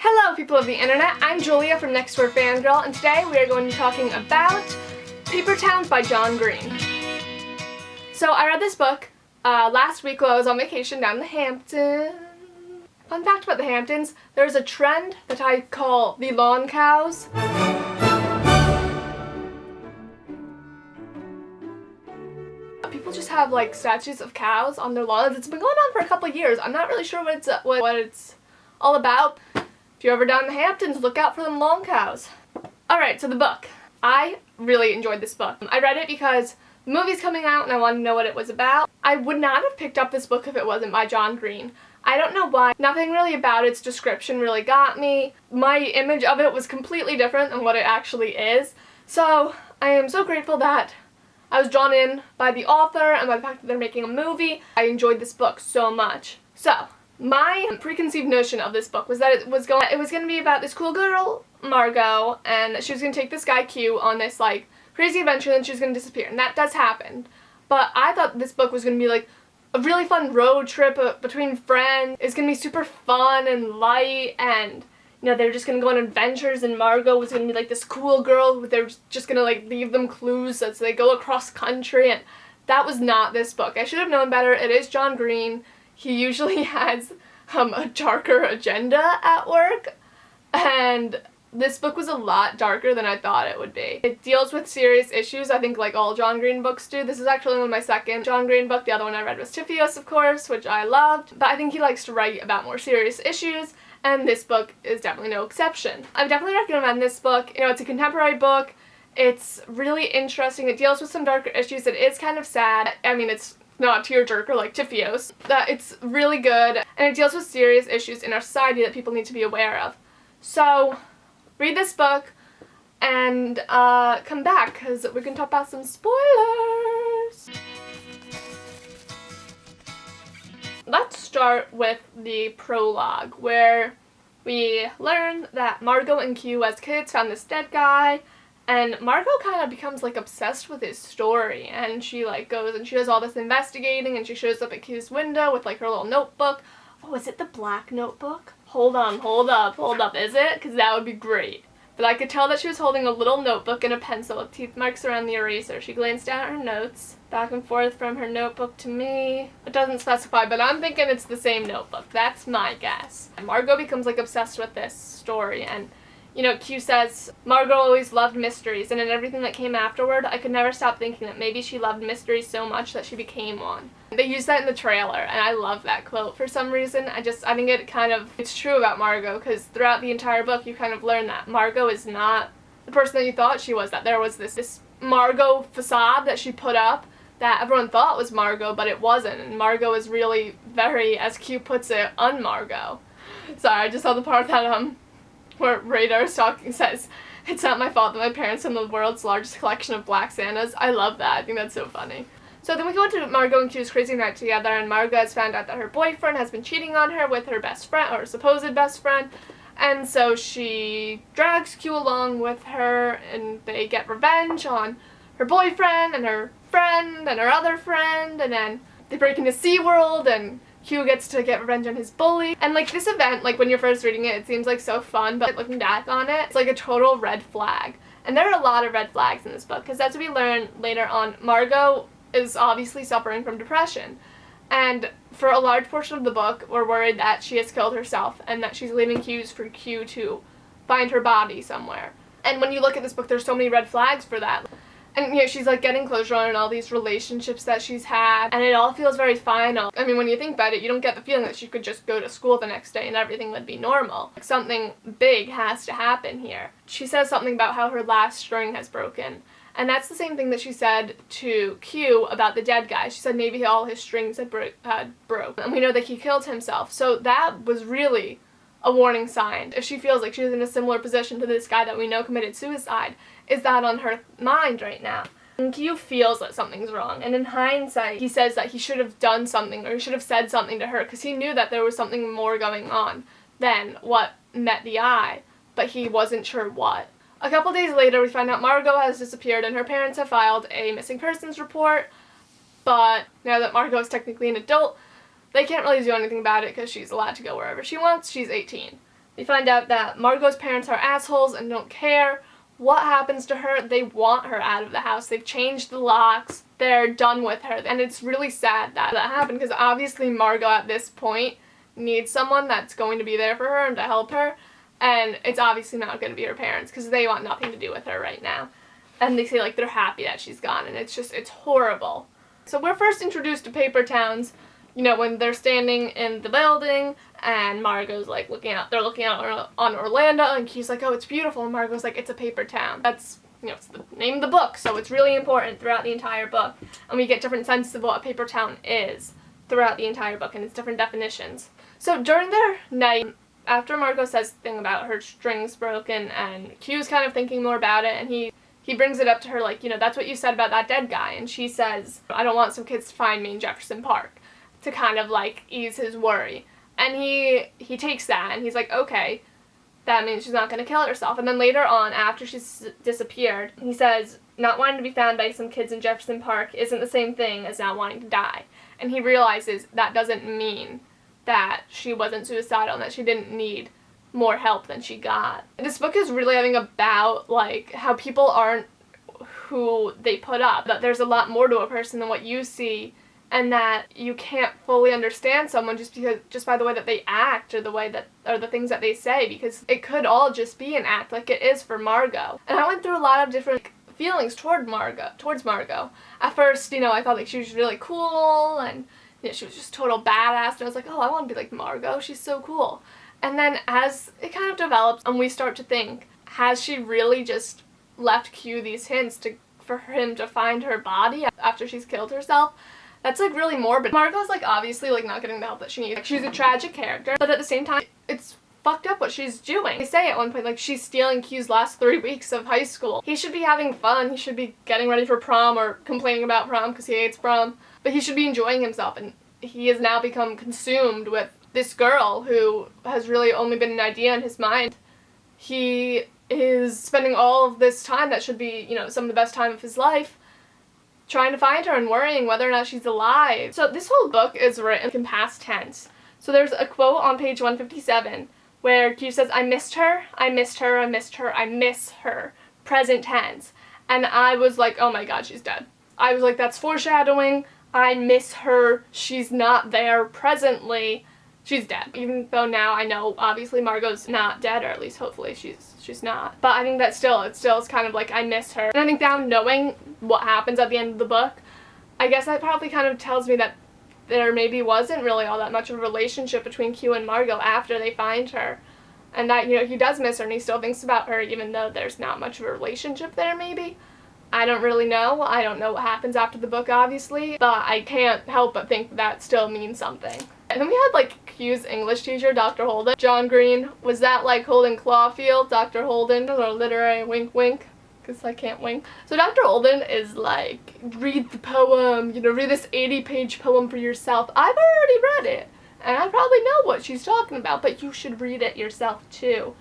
Hello people of the internet, I'm Julia from Next Door Fangirl, and today we are going to be talking about Paper Towns by John Green. So I read this book last week while I was on vacation down in the Hamptons. Fun fact about the Hamptons, there's a trend that I call the lawn cows. People just have like statues of cows on their lawns. It's been going on for a couple of years. I'm not really sure what it's all about. If you're ever down in the Hamptons, look out for them lawn cows. Alright, so the book. I really enjoyed this book. I read it because the movie's coming out and I wanted to know what it was about. I would not have picked up this book if it wasn't by John Green. I don't know why. Nothing really about its description really got me. My image of it was completely different than what it actually is. So I am so grateful that I was drawn in by the author and by the fact that they're making a movie. I enjoyed this book so much. So my preconceived notion of this book was that it was going to be about this cool girl, Margo, and she was going to take this guy Q on this like crazy adventure and she was going to disappear, and that does happen. But I thought this book was going to be like a really fun road trip between friends. It's going to be super fun and light, and you know, they're just going to go on adventures, and Margo was going to be like this cool girl, they're just going to like leave them clues as they go across country, and that was not this book. I should have known better. It is John Green. He usually has a darker agenda at work, and this book was a lot darker than I thought it would be. It deals with serious issues, I think, like all John Green books do. This is actually only my second John Green book. The other one I read was Tifios, of course, which I loved, but I think he likes to write about more serious issues, and this book is definitely no exception. I would definitely recommend this book. You know, it's a contemporary book. It's really interesting. It deals with some darker issues. It is kind of sad. I mean, it's not tearjerker like Tifios. It's really good, and it deals with serious issues in our society that people need to be aware of. So read this book and come back, because we're going to talk about some spoilers. Let's start with the prologue, where we learn that Margo and Q as kids found this dead guy, and Margo kind of becomes like obsessed with his story, and she like goes and she does all this investigating, and she shows up at Q's window with like her little notebook. Oh, is it the black notebook? Hold up, is it? Because that would be great. But I could tell that she was holding a little notebook and a pencil with teeth marks around the eraser. She glanced down at her notes, back and forth from her notebook to me. It doesn't specify, but I'm thinking it's the same notebook. That's my guess. And Margo becomes like obsessed with this story, and you know, Q says, Margo always loved mysteries, and in everything that came afterward, I could never stop thinking that maybe she loved mysteries so much that she became one. They use that in the trailer, and I love that quote for some reason. I think it's true about Margo, because throughout the entire book you kind of learn that Margo is not the person that you thought she was, that there was this Margo facade that she put up that everyone thought was Margo, but it wasn't, and Margo is really very, as Q puts it, un-Margo. Sorry, I just saw the part that, where Radar's talking says, "It's not my fault that my parents own the world's largest collection of black Santas." I love that. I think that's so funny. So then we go into Margo and Q's crazy night together, and Margo has found out that her boyfriend has been cheating on her with her best friend, or supposed best friend, and so she drags Q along with her, and they get revenge on her boyfriend and her friend and her other friend, and then they break into SeaWorld, and Q gets to get revenge on his bully. And like this event, like when you're first reading it, it seems like so fun, but looking back on it, it's like a total red flag. And there are a lot of red flags in this book, because as we learn later on, Margo is obviously suffering from depression. And for a large portion of the book, we're worried that she has killed herself and that she's leaving cues for Q to find her body somewhere. And when you look at this book, there's so many red flags for that. And you know, she's like getting closure on all these relationships that she's had, and it all feels very final. I mean, when you think about it, you don't get the feeling that she could just go to school the next day and everything would be normal. Like, something big has to happen here. She says something about how her last string has broken, and that's the same thing that she said to Q about the dead guy. She said maybe all his strings had broke, and we know that he killed himself. So that was really a warning sign. If she feels like she's in a similar position to this guy that we know committed suicide, is that on her mind right now? And Q feels that something's wrong, and in hindsight, he says that he should have done something, or he should have said something to her, because he knew that there was something more going on than what met the eye, but he wasn't sure what. A couple days later, we find out Margo has disappeared, and her parents have filed a missing persons report, but now that Margo is technically an adult, they can't really do anything about it because she's allowed to go wherever she wants. She's 18. We find out that Margo's parents are assholes and don't care what happens to her. They want her out of the house. They've changed the locks. They're done with her. And it's really sad that happened, because obviously Margo at this point needs someone that's going to be there for her and to help her. And it's obviously not going to be her parents, because they want nothing to do with her right now. And they say, like, they're happy that she's gone, and it's horrible. So we're first introduced to paper towns, you know, when they're standing in the building, and Margo's, like, they're looking out on Orlando, and Q's like, oh, it's beautiful, and Margo's like, it's a paper town. That's, you know, it's the name of the book, so it's really important throughout the entire book, and we get different senses of what a paper town is throughout the entire book, and it's different definitions. So during their night, after Margo says the thing about her strings broken, and Q's kind of thinking more about it, and he brings it up to her, like, you know, that's what you said about that dead guy, and she says, I don't want some kids to find me in Jefferson Park, to kind of, like, ease his worry. And he takes that, and he's like, okay, that means she's not going to kill herself. And then later on, after she's disappeared, he says, not wanting to be found by some kids in Jefferson Park isn't the same thing as not wanting to die. And he realizes that doesn't mean that she wasn't suicidal and that she didn't need more help than she got. This book is really, I think, about, like, how people aren't who they put up. That there's a lot more to a person than what you see, and that you can't fully understand someone just by the way that they act or the things that they say, because it could all just be an act, like it is for Margo. And I went through a lot of different feelings towards Margo. At first, you know, I thought, like, she was really cool, and, you know, she was just total badass, and I was like, oh, I want to be like Margo, she's so cool. And then as it kind of develops and we start to think, has she really just left Q these hints for him to find her body after she's killed herself? That's, like, really morbid. Margo's, like, obviously, like, not getting the help that she needs. Like, she's a tragic character, but at the same time, it's fucked up what she's doing. They say at one point, like, she's stealing Q's last 3 weeks of high school. He should be having fun. He should be getting ready for prom or complaining about prom because he hates prom. But he should be enjoying himself, and he has now become consumed with this girl who has really only been an idea in his mind. He is spending all of this time that should be, you know, some of the best time of his life trying to find her and worrying whether or not she's alive. So this whole book is written in past tense. So there's a quote on page 157 where Q says, I missed her, I missed her, I missed her, I miss her. Present tense. And I was like, oh my god, she's dead. I was like, that's foreshadowing. I miss her. She's not there presently. She's dead. Even though now I know, obviously, Margo's not dead, or at least hopefully she's not. But I think that it still is kind of like, I miss her. And I think now knowing what happens at the end of the book, I guess that probably kind of tells me that there maybe wasn't really all that much of a relationship between Q and Margo after they find her. And that, you know, he does miss her and he still thinks about her even though there's not much of a relationship there maybe. I don't really know. I don't know what happens after the book, obviously, but I can't help but think that still means something. And then we had, like, Q's English teacher, Dr. Holden. John Green. Was that like Holden Caulfield, Dr. Holden, or literary wink wink? Because I can't wink. So Dr. Holden is like, read the poem, you know, read this 80-page poem for yourself. I've already read it, and I probably know what she's talking about, but you should read it yourself too.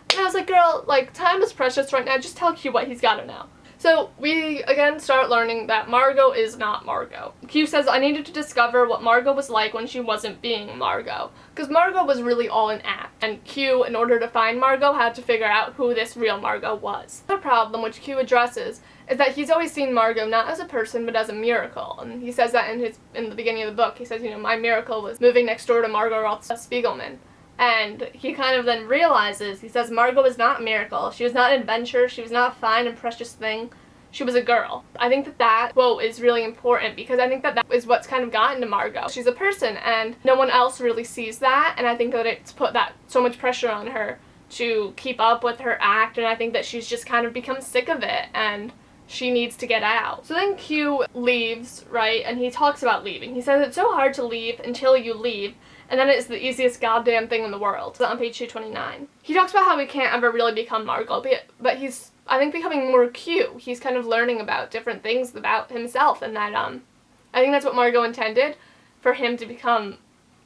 And I was like, girl, like, time is precious right now. Just tell Q what he's got to know. So we, again, start learning that Margo is not Margo. Q says, I needed to discover what Margo was like when she wasn't being Margo. Because Margo was really all an act. And Q, in order to find Margo, had to figure out who this real Margo was. The problem, which Q addresses, is that he's always seen Margo not as a person, but as a miracle. And he says that in the beginning of the book. He says, you know, my miracle was moving next door to Margo Roth Spiegelman. And he kind of then realizes, he says, Margo was not a miracle. She was not an adventure. She was not a fine and precious thing. She was a girl. I think that quote is really important because I think that is what's kind of gotten to Margo. She's a person and no one else really sees that, and I think that it's put that so much pressure on her to keep up with her act, and I think that she's just kind of become sick of it and she needs to get out. So then Q leaves, right, and he talks about leaving. He says it's so hard to leave until you leave, and then it's the easiest goddamn thing in the world. So on page 229. He talks about how we can't ever really become Margo, but he's, I think, becoming more Q. He's kind of learning about different things about himself, and that, I think that's what Margo intended, for him to become,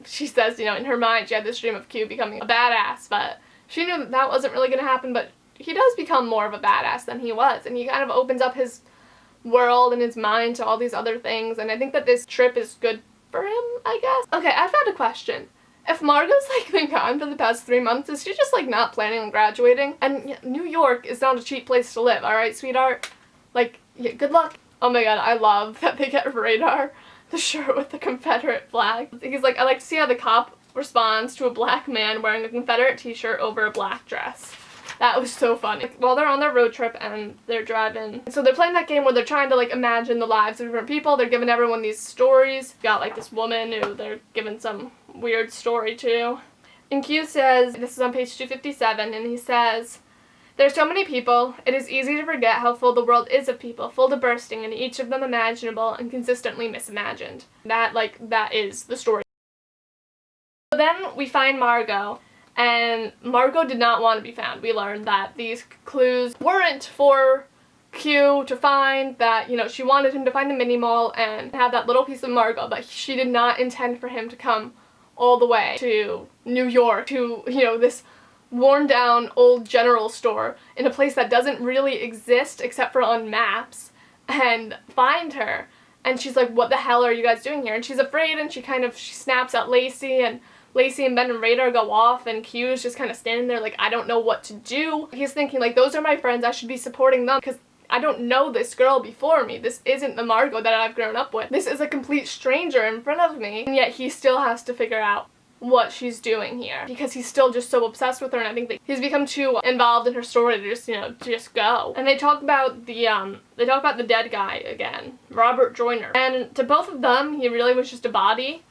she says, you know, in her mind, she had this dream of Q becoming a badass, but she knew that that wasn't really going to happen, but he does become more of a badass than he was, and he kind of opens up his world and his mind to all these other things, and I think that this trip is good for him, I guess. Okay, I've got a question. If Margo's like been gone for the past 3 months, is she just like not planning on graduating? And yeah, New York is not a cheap place to live, alright, sweetheart? Like, yeah, good luck. Oh my god, I love that they get Radar the shirt with the Confederate flag. He's like, I like to see how the cop responds to a black man wearing a Confederate t-shirt over a black dress. That was so funny. Like, while they're on their road trip and they're driving, so they're playing that game where they're trying to like imagine the lives of different people. They're giving everyone these stories. Got like this woman who they're giving some weird story to. And Q says, this is on page 257, and he says, "There's so many people, it is easy to forget how full the world is of people, full to bursting, and each of them imaginable and consistently misimagined." That is the story. So then we find Margo, and Margo did not want to be found. We learned that these clues weren't for Q to find, that, you know, she wanted him to find the mini mall and have that little piece of Margo, but she did not intend for him to come all the way to New York, to, you know, this worn down old general store in a place that doesn't really exist except for on maps, and find her. And she's like, what the hell are you guys doing here? And she's afraid, and she snaps at Lacey, and Lacey and Ben and Radar go off, and Q is just kind of standing there like, I don't know what to do. He's thinking like, those are my friends, I should be supporting them because I don't know this girl before me. This isn't the Margo that I've grown up with. This is a complete stranger in front of me. And yet he still has to figure out what she's doing here because he's still just so obsessed with her, and I think that he's become too involved in her story to just, you know, to just go. And they talk about the dead guy again, Robert Joyner. And to both of them, he really was just a body.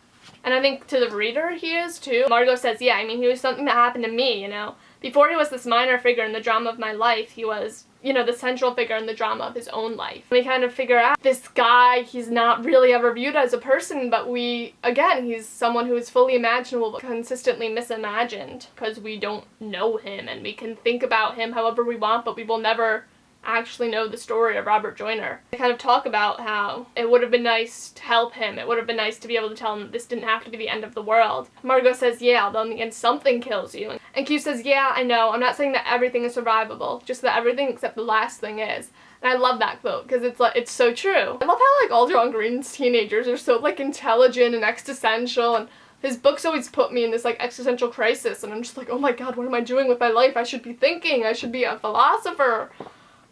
And I think to the reader he is too. Margo says, yeah, I mean, he was something that happened to me, you know. Before he was this minor figure in the drama of my life, he was, you know, the central figure in the drama of his own life. We kind of figure out this guy, he's not really ever viewed as a person, but he's someone who is fully imaginable but consistently misimagined because we don't know him, and we can think about him however we want, but we will never actually know the story of Robert Joyner. They kind of talk about how it would have been nice to help him. It would have been nice to be able to tell him that this didn't have to be the end of the world. Margo says, yeah, although in the end something kills you. And Q says, yeah, I know. I'm not saying that everything is survivable, just that everything except the last thing is. And I love that quote because it's so true. I love how like all John Green's teenagers are so like intelligent and existential, and his books always put me in this like existential crisis, and I'm just like, oh my god, what am I doing with my life? I should be thinking. I should be a philosopher.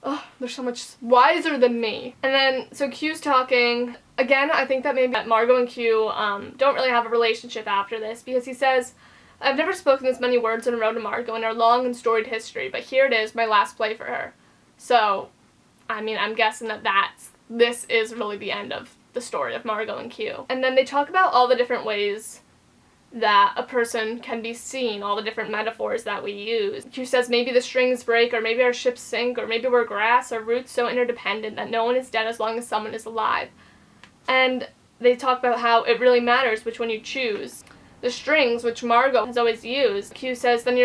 Oh, they're so much wiser than me. And then, so Q's talking. Again, I think that maybe Margo and Q don't really have a relationship after this, because he says, I've never spoken this many words in a row to Margo in our long and storied history, but here it is, my last play for her. So, I mean, I'm guessing that this is really the end of the story of Margo and Q. And then they talk about all the different ways that a person can be seen, all the different metaphors that we use. Q says maybe the strings break, or maybe our ships sink, or maybe we're grass or roots so interdependent that no one is dead as long as someone is alive. And they talk about how it really matters which one you choose. The strings, which Margo has always used. Q says, then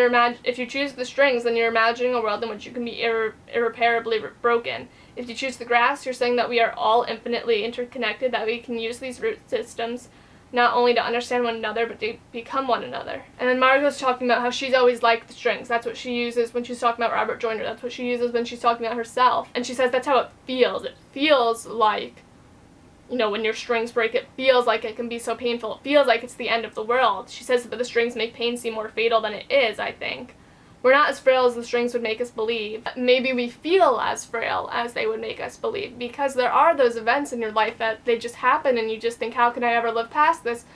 if you choose the strings, then you're imagining a world in which you can be irreparably broken. If you choose the grass, you're saying that we are all infinitely interconnected, that we can use these root systems not only to understand one another, but to become one another. And then Margo's talking about how she's always liked the strings. That's what she uses when she's talking about Robert Joyner. That's what she uses when she's talking about herself. And she says that's how it feels. It feels like, you know, when your strings break, it feels like it can be so painful. It feels like it's the end of the world. She says that the strings make pain seem more fatal than it is, I think. We're not as frail as the strings would make us believe. Maybe we feel as frail as they would make us believe, because there are those events in your life that they just happen and you just think, how can I ever live past this?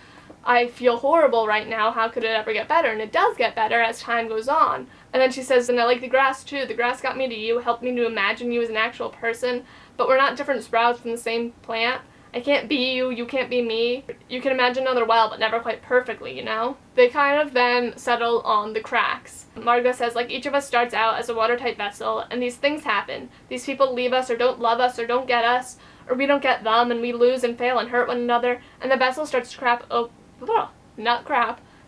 I feel horrible right now, how could it ever get better? And it does get better as time goes on. And then she says, and I like the grass too. The grass got me to you, helped me to imagine you as an actual person, but we're not different sprouts from the same plant. I can't be you, you can't be me. You can imagine another well, but never quite perfectly, you know? They kind of then settle on the cracks. Margo says, like, each of us starts out as a watertight vessel, and these things happen. These people leave us, or don't love us, or don't get us, or we don't get them, and we lose and fail and hurt one another, and the vessel starts to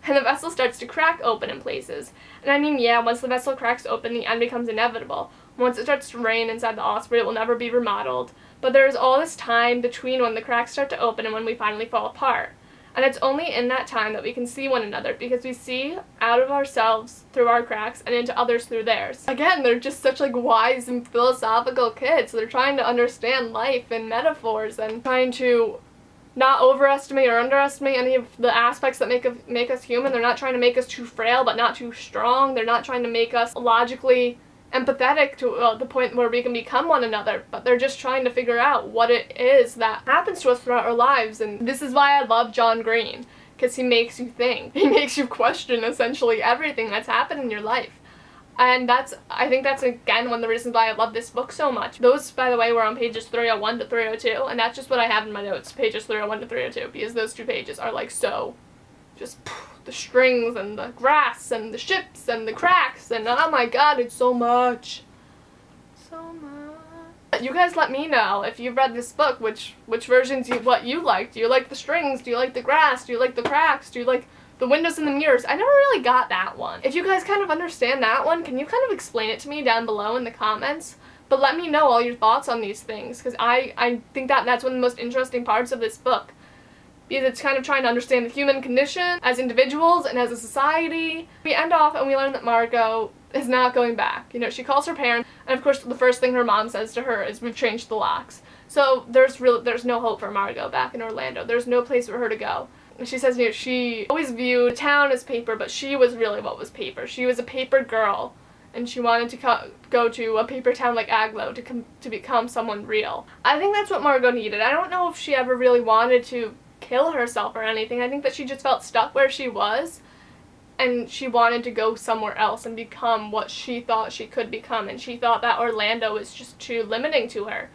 and the vessel starts to crack open in places. And I mean, yeah, once the vessel cracks open, the end becomes inevitable. Once it starts to rain inside the osprey, it will never be remodeled. But there is all this time between when the cracks start to open and when we finally fall apart. And it's only in that time that we can see one another, because we see out of ourselves through our cracks and into others through theirs. Again, they're just such like wise and philosophical kids. They're trying to understand life and metaphors and trying to not overestimate or underestimate any of the aspects that make us human. They're not trying to make us too frail but not too strong. They're not trying to make us logically empathetic to the point where we can become one another, but they're just trying to figure out what it is that happens to us throughout our lives. And this is why I love John Green, because he makes you think. He makes you question essentially everything that's happened in your life. And I think that's again one of the reasons why I love this book so much. Those, by the way, were on pages 301 to 302, and that's just what I have in my notes, pages 301 to 302, because those 2 pages are like so, just the strings and the grass and the ships and the cracks, and oh my god, it's so much. So much. You guys let me know if you've read this book, which versions what you like. Do you like the strings? Do you like the grass? Do you like the cracks? Do you like the windows and the mirrors? I never really got that one. If you guys kind of understand that one, can you kind of explain it to me down below in the comments? But let me know all your thoughts on these things, because I think that's one of the most interesting parts of this book. Because it's kind of trying to understand the human condition as individuals and as a society. We end off and we learn that Margo is not going back. You know, she calls her parents, and of course the first thing her mom says to her is, "We've changed the locks." So there's no hope for Margo back in Orlando. There's no place for her to go. And she says, you know, she always viewed the town as paper, but she was really what was paper. She was a paper girl, and she wanted to go to a paper town like Aglow to become someone real. I think that's what Margo needed. I don't know if she ever really wanted to kill herself or anything. I think that she just felt stuck where she was, and she wanted to go somewhere else and become what she thought she could become, and she thought that Orlando was just too limiting to her.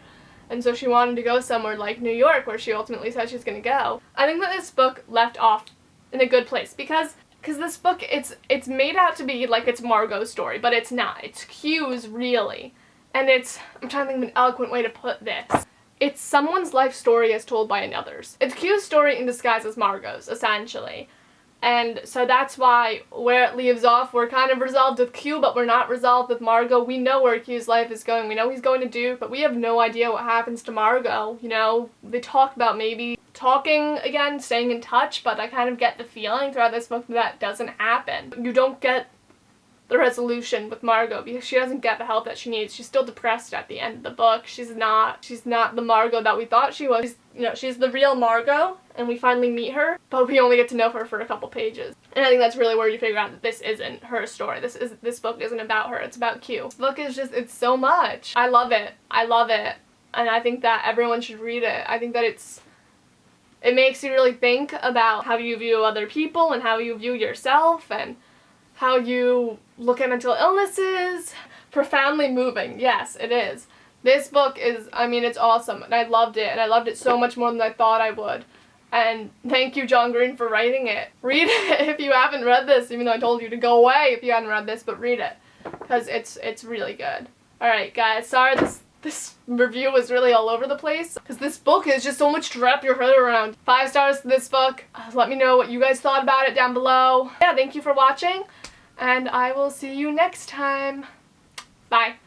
And so she wanted to go somewhere like New York, where she ultimately said she's going to go. I think that this book left off in a good place, because this book, it's made out to be like it's Margo's story, but it's not. It's Q's, really. And I'm trying to think of an eloquent way to put this. It's someone's life story as told by another's. It's Q's story in disguise as Margo's, essentially. And so that's why where it leaves off, we're kind of resolved with Q, but we're not resolved with Margo. We know where Q's life is going. We know he's going to Duke, but we have no idea what happens to Margo. You know, they talk about maybe talking again, staying in touch, but I kind of get the feeling throughout this book that doesn't happen. You don't get the resolution with Margo because she doesn't get the help that she needs. She's still depressed at the end of the book. She's not the Margo that we thought she was. She's the real Margo, and we finally meet her, but we only get to know her for a couple pages. And I think that's really where you figure out that this isn't her story. This book isn't about her. It's about Q. This book is just, it's so much. I love it. I love it. And I think that everyone should read it. I think that it makes you really think about how you view other people and how you view yourself and how you look at mental illnesses. Profoundly moving. Yes, it is. This book is, I mean, it's awesome, and I loved it, and I loved it so much more than I thought I would. And thank you, John Green, for writing it. Read it if you haven't read this, even though I told you to go away if you hadn't read this, but read it, because it's really good. Alright, guys, sorry this review was really all over the place, because this book is just so much to wrap your head around. 5 stars to this book. Let me know what you guys thought about it down below. Yeah, thank you for watching, and I will see you next time. Bye.